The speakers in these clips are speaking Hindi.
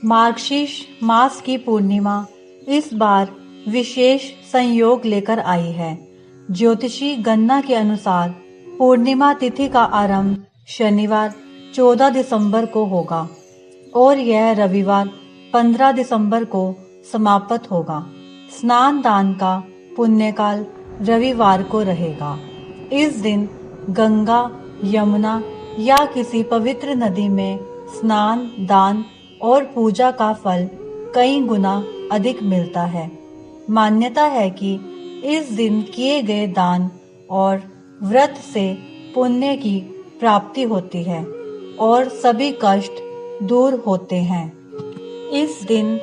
मार्गशीर्ष मास की पूर्णिमा इस बार विशेष संयोग लेकर आई है। ज्योतिषी गणना के अनुसार पूर्णिमा तिथि का आरंभ शनिवार 14 दिसंबर को होगा और यह रविवार 15 दिसंबर को समाप्त होगा। स्नान दान का पुण्यकाल रविवार को रहेगा। इस दिन गंगा, यमुना या किसी पवित्र नदी में स्नान, दान और पूजा का फल कई गुना अधिक मिलता है। मान्यता है कि इस दिन किए गए दान और व्रत से पुण्य की प्राप्ति होती है और सभी कष्ट दूर होते हैं। इस दिन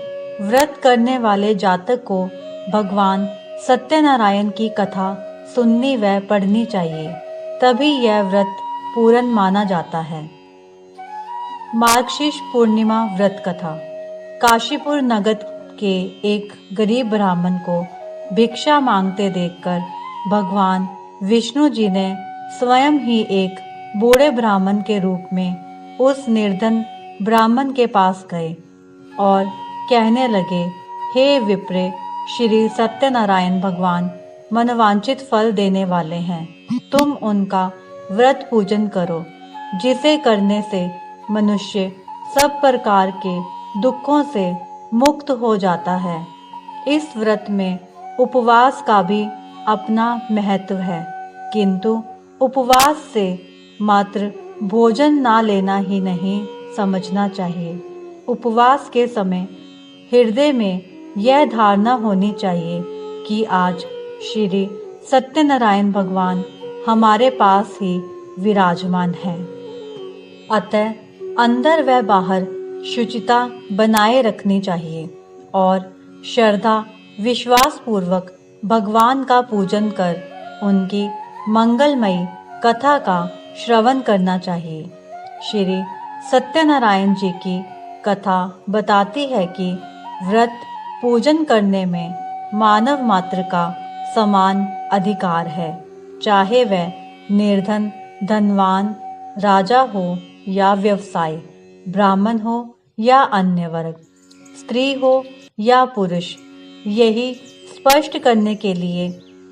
व्रत करने वाले जातक को भगवान सत्यनारायण की कथा सुननी व पढ़नी चाहिए, तभी यह व्रत पूर्ण माना जाता है। मार्गशीर्ष पूर्णिमा व्रत कथा। काशीपुर नगर के एक गरीब ब्राह्मण को भिक्षा मांगते देखकर भगवान विष्णु जी ने स्वयं ही एक बूढ़े ब्राह्मण के रूप में उस निर्धन ब्राह्मण के पास गए और कहने लगे, हे विप्रे, श्री सत्यनारायण भगवान मनवांचित फल देने वाले हैं। तुम उनका व्रत पूजन करो, जिसे करने से मनुष्य सब प्रकार के दुखों से मुक्त हो जाता है। इस व्रत में उपवास का भी अपना महत्व है, किंतु उपवास से मात्र भोजन ना लेना ही नहीं समझना चाहिए। उपवास के समय हृदय में यह धारणा होनी चाहिए कि आज श्री सत्यनारायण भगवान हमारे पास ही विराजमान है। अतः अंदर व बाहर शुचिता बनाए रखनी चाहिए और श्रद्धा विश्वास पूर्वक भगवान का पूजन कर उनकी मंगलमयी कथा का श्रवण करना चाहिए। श्री सत्यनारायण जी की कथा बताती है कि व्रत पूजन करने में मानव मात्र का समान अधिकार है, चाहे वह निर्धन, धनवान, राजा हो या व्यवसायी, ब्राह्मण हो या अन्य वर्ग, स्त्री हो या पुरुष। यही स्पष्ट करने के लिए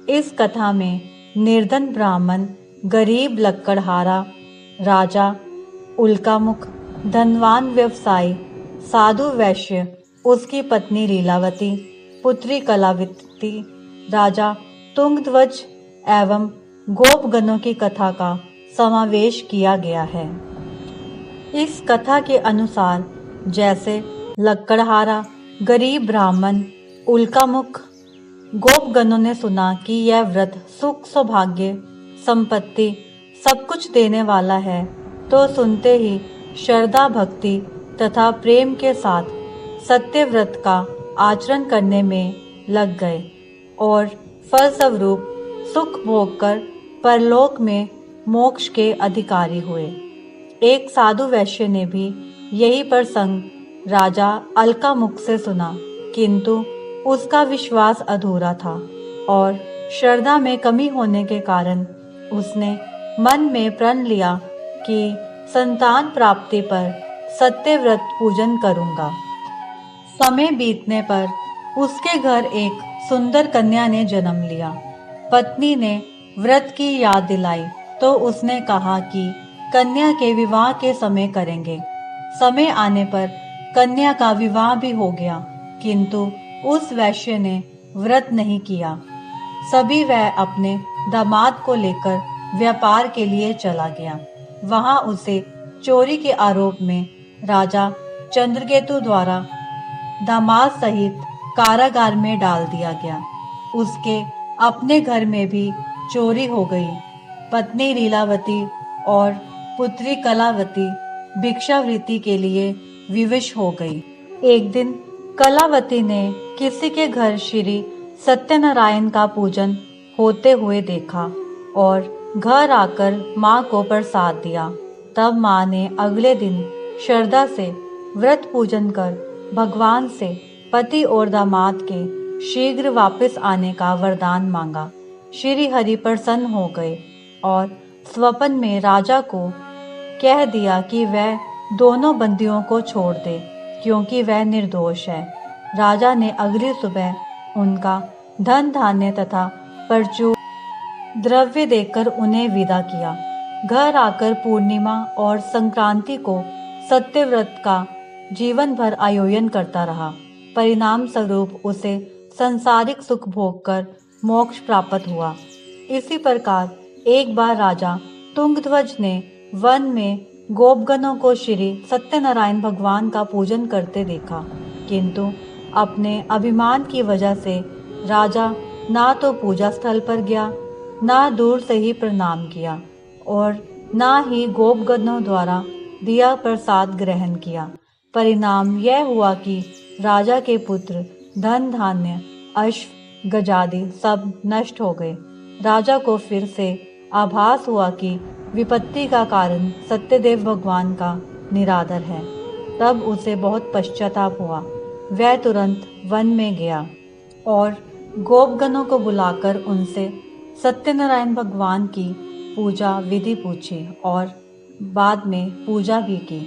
इस कथा में निर्धन ब्राह्मण, गरीब लकड़हारा, राजा उल्कामुख, धनवान व्यवसायी, साधु वैश्य, उसकी पत्नी लीलावती, पुत्री कलावती, राजा तुंगध्वज एवं गोपगणों की कथा का समावेश किया गया है। इस कथा के अनुसार जैसे लकड़हारा, गरीब ब्राह्मण, उल्कामुख, गोपगणों ने सुना कि यह व्रत सुख, सौभाग्य, संपत्ति सब कुछ देने वाला है, तो सुनते ही श्रद्धा, भक्ति तथा प्रेम के साथ सत्य व्रत का आचरण करने में लग गए और फलस्वरूप सुख भोग कर परलोक में मोक्ष के अधिकारी हुए। एक साधु वैश्य ने भी यही प्रसंग राजा अलकामुख से सुना, किंतु उसका विश्वास अधूरा था और श्रद्धा में कमी होने के कारण उसने मन में प्रण लिया कि संतान प्राप्ति पर सत्य व्रत पूजन करूंगा। समय बीतने पर उसके घर एक सुंदर कन्या ने जन्म लिया। पत्नी ने व्रत की याद दिलाई तो उसने कहा कि कन्या के विवाह के समय करेंगे। समय आने पर कन्या का विवाह भी हो गया, किंतु उस वैश्य ने व्रत नहीं किया। सभी वह अपने दामाद को लेकर व्यापार के लिए चला गया। वहां उसे चोरी के आरोप में राजा चंद्रकेतु द्वारा दामाद सहित कारागार में डाल दिया गया। उसके अपने घर में भी चोरी हो गई। पत्नी लीलावती और पुत्री कलावती भिक्षावृत्ति के लिए विवश हो गई। एक दिन कलावती ने किसी के घर श्री सत्यनारायण का पूजन होते हुए देखा और घर आकर माँ को प्रसाद दिया। तब माँ ने अगले दिन श्रद्धा से व्रत पूजन कर भगवान से पति और दामाद के शीघ्र वापस आने का वरदान मांगा। श्री हरि प्रसन्न हो गए और स्वप्न में राजा को कह दिया कि वह दोनों बंदियों को छोड़ दे, क्योंकि वह निर्दोष है। राजा ने अगली सुबह उनका धन धान्य तथा प्रचुर द्रव्य देकर उन्हें विदा किया। घर आकर पूर्णिमा और संक्रांति को सत्यव्रत का जीवन भर आयोजन करता रहा। परिणाम स्वरूप उसे संसारिक सुख भोग कर मोक्ष प्राप्त हुआ। इसी प्रकार एक बार राजा तुंगध्वज ने वन में गोपगणों को श्री सत्यनारायण भगवान का पूजन करते देखा, किंतु अपने अभिमान की वजह से राजा ना तो पूजा स्थल पर गया, ना दूर से ही प्रणाम किया और ना ही गोपगणों द्वारा दिया प्रसाद ग्रहण किया। परिणाम यह हुआ कि राजा के पुत्र, धन धान्य, अश्व गजादि सब नष्ट हो गए। राजा को फिर से आभास हुआ कि विपत्ति का कारण सत्यदेव भगवान का निरादर है। तब उसे बहुत पश्चाताप हुआ। वह तुरंत वन में गया और गोपगणों को बुलाकर उनसे सत्यनारायण भगवान की पूजा विधि पूछी और बाद में पूजा भी की।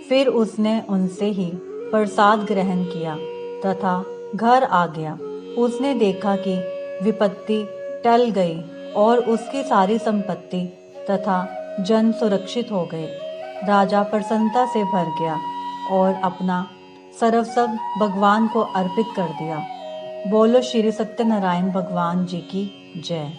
फिर उसने उनसे ही प्रसाद ग्रहण किया तथा घर आ गया। उसने देखा कि विपत्ति टल गई और उसकी सारी संपत्ति तथा जन सुरक्षित हो गए। राजा प्रसन्नता से भर गया और अपना सर्वस्व भगवान को अर्पित कर दिया। बोलो श्री सत्यनारायण भगवान जी की जय।